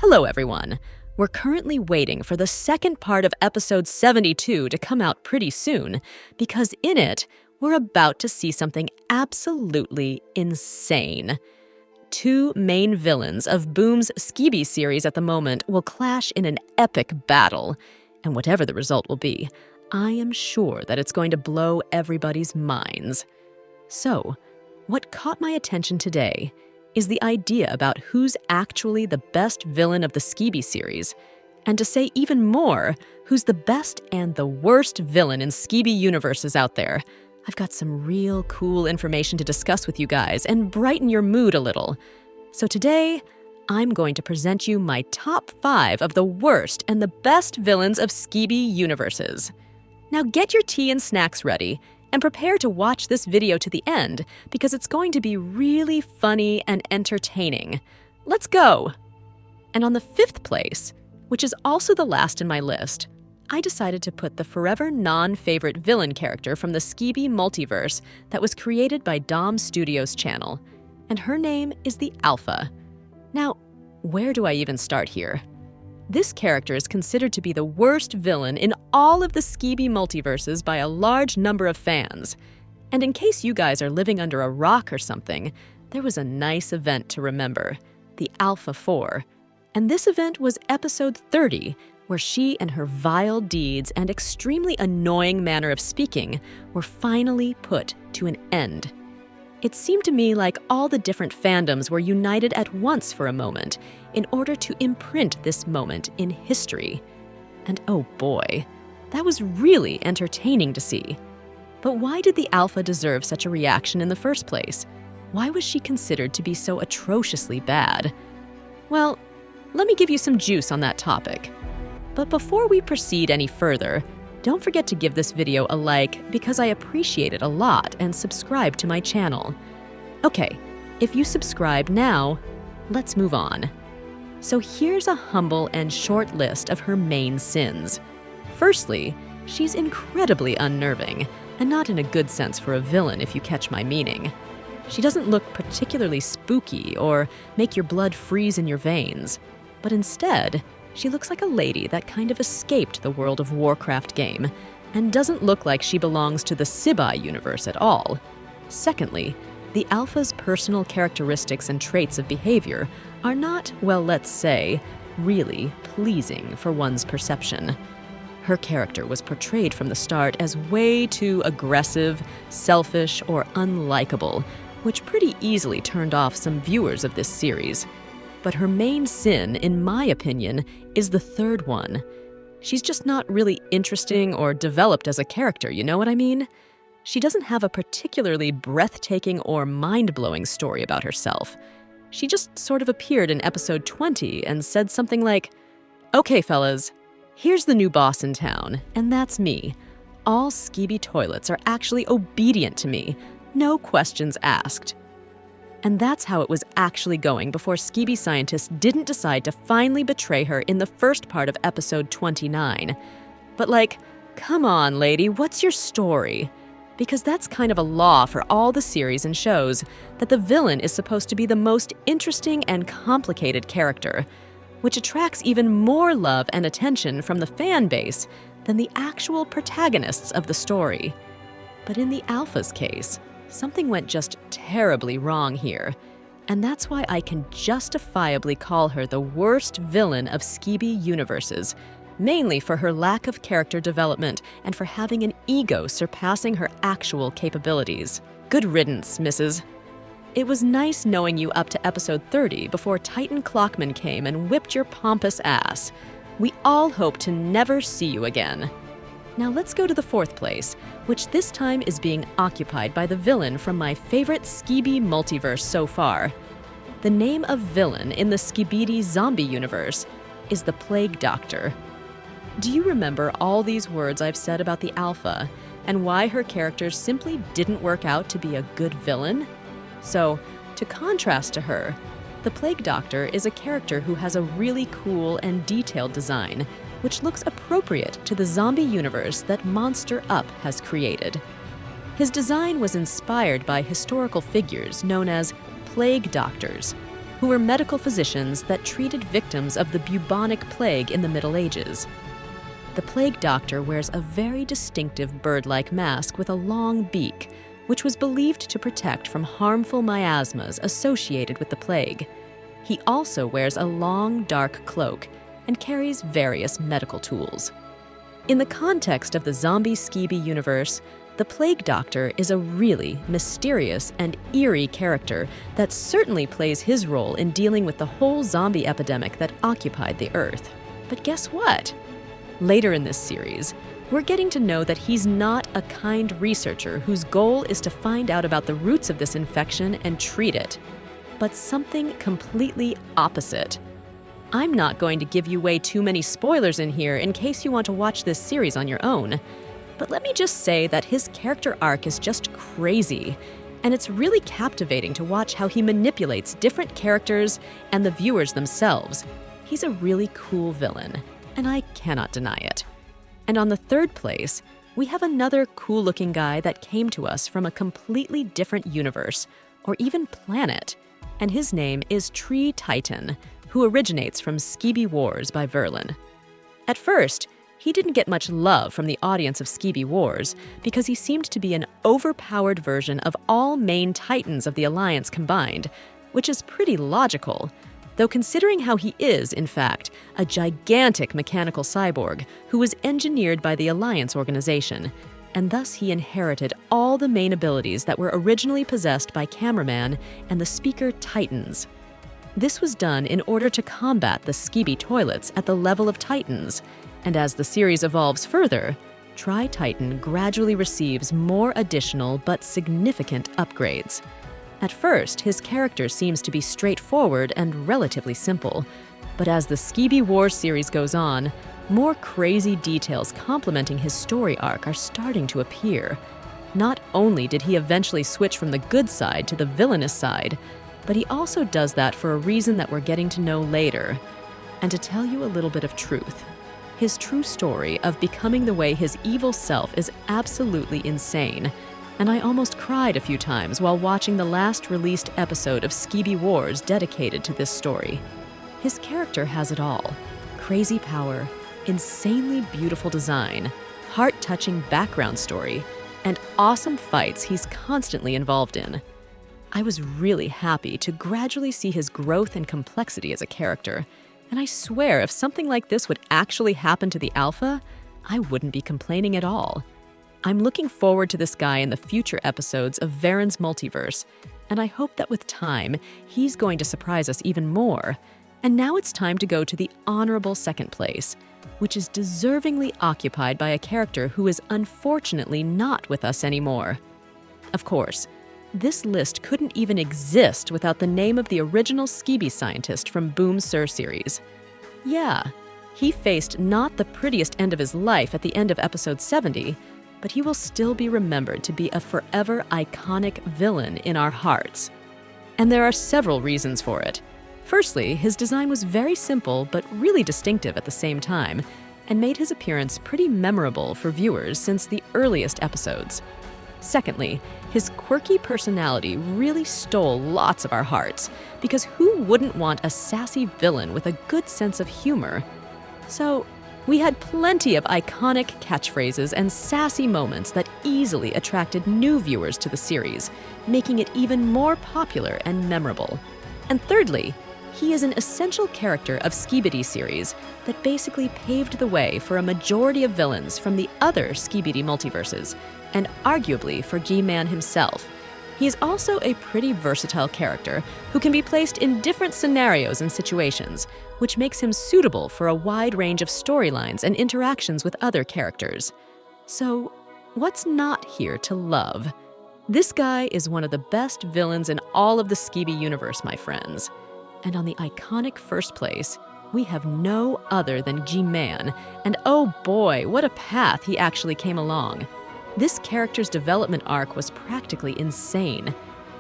Hello, everyone. We're currently waiting for the second part of episode 72 to come out pretty soon, because in it, we're about to see something absolutely insane. Two main villains of Boom's Skibi series at the moment will clash in an epic battle, and whatever the result will be, I am sure that it's going to blow everybody's minds. So, what caught my attention today is the idea about who's actually the best villain of the Skibi series, and to say even more, who's the best and the worst villain in Skibi universes out there. I've got some real cool information to discuss with you guys and brighten your mood a little. So today, I'm going to present you my top 5 of the worst and the best villains of Skibi universes. Now get your tea and snacks ready, and prepare to watch this video to the end, because it's going to be really funny and entertaining. Let's go! And on the 5th place, which is also the last in my list, I decided to put the forever non-favorite villain character from the Skibi multiverse that was created by Dom Studios' channel, and her name is the Alpha. Now, where do I even start here? This character is considered to be the worst villain in all of the Skibi multiverses by a large number of fans. And in case you guys are living under a rock or something, there was a nice event to remember, the Alpha 4. And this event was episode 30, where she and her vile deeds and extremely annoying manner of speaking were finally put to an end. It seemed to me like all the different fandoms were united at once for a moment in order to imprint this moment in history. And oh boy, that was really entertaining to see. But why did the Alpha deserve such a reaction in the first place? Why was she considered to be so atrociously bad? Well, let me give you some juice on that topic. But before we proceed any further, don't forget to give this video a like because I appreciate it a lot, and subscribe to my channel. Okay, if you subscribe now, let's move on. So here's a humble and short list of her main sins. Firstly, she's incredibly unnerving, and not in a good sense for a villain if you catch my meaning. She doesn't look particularly spooky or make your blood freeze in your veins, but instead, she looks like a lady that kind of escaped the World of Warcraft game, and doesn't look like she belongs to the SKIBIDI universe at all. Secondly, the Alpha's personal characteristics and traits of behavior are not, well, let's say, really pleasing for one's perception. Her character was portrayed from the start as way too aggressive, selfish, or unlikable, which pretty easily turned off some viewers of this series. But her main sin, in my opinion, is the third one. She's just not really interesting or developed as a character, you know what I mean? She doesn't have a particularly breathtaking or mind-blowing story about herself. She just sort of appeared in episode 20 and said something like, "Okay, fellas, here's the new boss in town, and that's me. All Skibi toilets are actually obedient to me, no questions asked." And that's how it was actually going before Skibi scientists didn't decide to finally betray her in the first part of episode 29. But like, come on, lady, what's your story? Because that's kind of a law for all the series and shows, that the villain is supposed to be the most interesting and complicated character, which attracts even more love and attention from the fan base than the actual protagonists of the story. But in the Alpha's case, something went just terribly wrong here, and that's why I can justifiably call her the worst villain of Skibi universes, mainly for her lack of character development and for having an ego surpassing her actual capabilities. Good riddance, missus. It was nice knowing you up to episode 30 before Titan Clockman came and whipped your pompous ass. We all hope to never see you again. Now let's go to the 4th place, which this time is being occupied by the villain from my favorite Skibi multiverse so far. The name of villain in the SKIBIDI zombie universe is the Plague Doctor. Do you remember all these words I've said about the Alpha, and why her character simply didn't work out to be a good villain? So, to contrast to her, the Plague Doctor is a character who has a really cool and detailed design, which looks appropriate to the zombie universe that Monster Up has created. His design was inspired by historical figures known as plague doctors, who were medical physicians that treated victims of the bubonic plague in the Middle Ages. The plague doctor wears a very distinctive bird-like mask with a long beak, which was believed to protect from harmful miasmas associated with the plague. He also wears a long, dark cloak and carries various medical tools. In the context of the zombie Skibi universe, the Plague Doctor is a really mysterious and eerie character that certainly plays his role in dealing with the whole zombie epidemic that occupied the Earth. But guess what? Later in this series, we're getting to know that he's not a kind researcher whose goal is to find out about the roots of this infection and treat it, but something completely opposite. I'm not going to give you way too many spoilers in here in case you want to watch this series on your own. But let me just say that his character arc is just crazy, and it's really captivating to watch how he manipulates different characters and the viewers themselves. He's a really cool villain, and I cannot deny it. And on the third place, we have another cool-looking guy that came to us from a completely different universe, or even planet, and his name is Tree Titan, who originates from Skibi Wars by Verlin. At first, he didn't get much love from the audience of Skibi Wars because he seemed to be an overpowered version of all main titans of the Alliance combined, which is pretty logical, though considering how he is, in fact, a gigantic mechanical cyborg who was engineered by the Alliance organization, and thus he inherited all the main abilities that were originally possessed by Cameraman and the Speaker Titans. This was done in order to combat the Skibi toilets at the level of Titans, and as the series evolves further, Tri-Titan gradually receives more additional but significant upgrades. At first, his character seems to be straightforward and relatively simple, but as the Skibi Wars series goes on, more crazy details complementing his story arc are starting to appear. Not only did he eventually switch from the good side to the villainous side, but he also does that for a reason that we're getting to know later. And to tell you a little bit of truth, his true story of becoming the way his evil self is absolutely insane, and I almost cried a few times while watching the last released episode of Skibi Wars dedicated to this story. His character has it all: crazy power, insanely beautiful design, heart-touching background story, and awesome fights he's constantly involved in. I was really happy to gradually see his growth and complexity as a character, and I swear if something like this would actually happen to the Alpha, I wouldn't be complaining at all. I'm looking forward to this guy in the future episodes of Varen's Multiverse, and I hope that with time, he's going to surprise us even more. And now it's time to go to the honorable second place, which is deservingly occupied by a character who is unfortunately not with us anymore. Of course, this list couldn't even exist without the name of the original Skibi scientist from Boom Sur series. Yeah, he faced not the prettiest end of his life at the end of episode 70, but he will still be remembered to be a forever iconic villain in our hearts. And there are several reasons for it. Firstly, his design was very simple but really distinctive at the same time, and made his appearance pretty memorable for viewers since the earliest episodes. Secondly, his quirky personality really stole lots of our hearts, because who wouldn't want a sassy villain with a good sense of humor? So, we had plenty of iconic catchphrases and sassy moments that easily attracted new viewers to the series, making it even more popular and memorable. And thirdly, he is an essential character of SKIBIDI series that basically paved the way for a majority of villains from the other SKIBIDI multiverses, and arguably for G-Man himself. He is also a pretty versatile character who can be placed in different scenarios and situations, which makes him suitable for a wide range of storylines and interactions with other characters. So, what's not here to love? This guy is one of the best villains in all of the Skibi universe, my friends. And on the iconic first place, we have no other than G-Man, and oh boy, what a path he actually came along. This character's development arc was practically insane.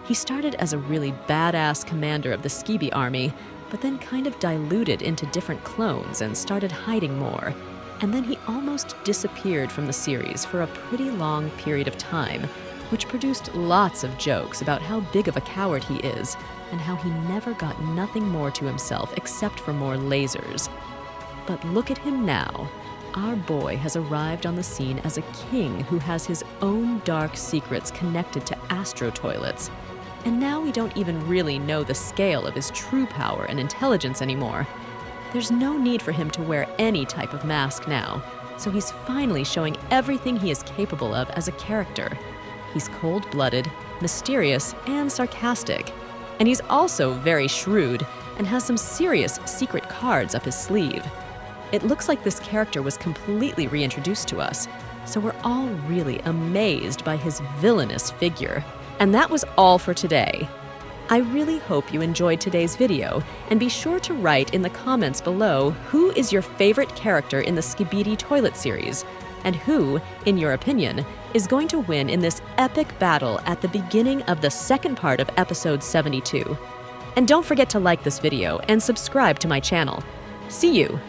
He started as a really badass commander of the Skibi army, but then kind of diluted into different clones and started hiding more. And then he almost disappeared from the series for a pretty long period of time, which produced lots of jokes about how big of a coward he is and how he never got nothing more to himself except for more lasers. But look at him now. Our boy has arrived on the scene as a king who has his own dark secrets connected to astro toilets. And now we don't even really know the scale of his true power and intelligence anymore. There's no need for him to wear any type of mask now, so he's finally showing everything he is capable of as a character. He's cold-blooded, mysterious, and sarcastic. And he's also very shrewd and has some serious secret cards up his sleeve. It looks like this character was completely reintroduced to us, so we're all really amazed by his villainous figure. And that was all for today. I really hope you enjoyed today's video, and be sure to write in the comments below who is your favorite character in the Skibidi toilet series, and who, in your opinion, is going to win in this epic battle at the beginning of the second part of episode 72. And don't forget to like this video and subscribe to my channel. See you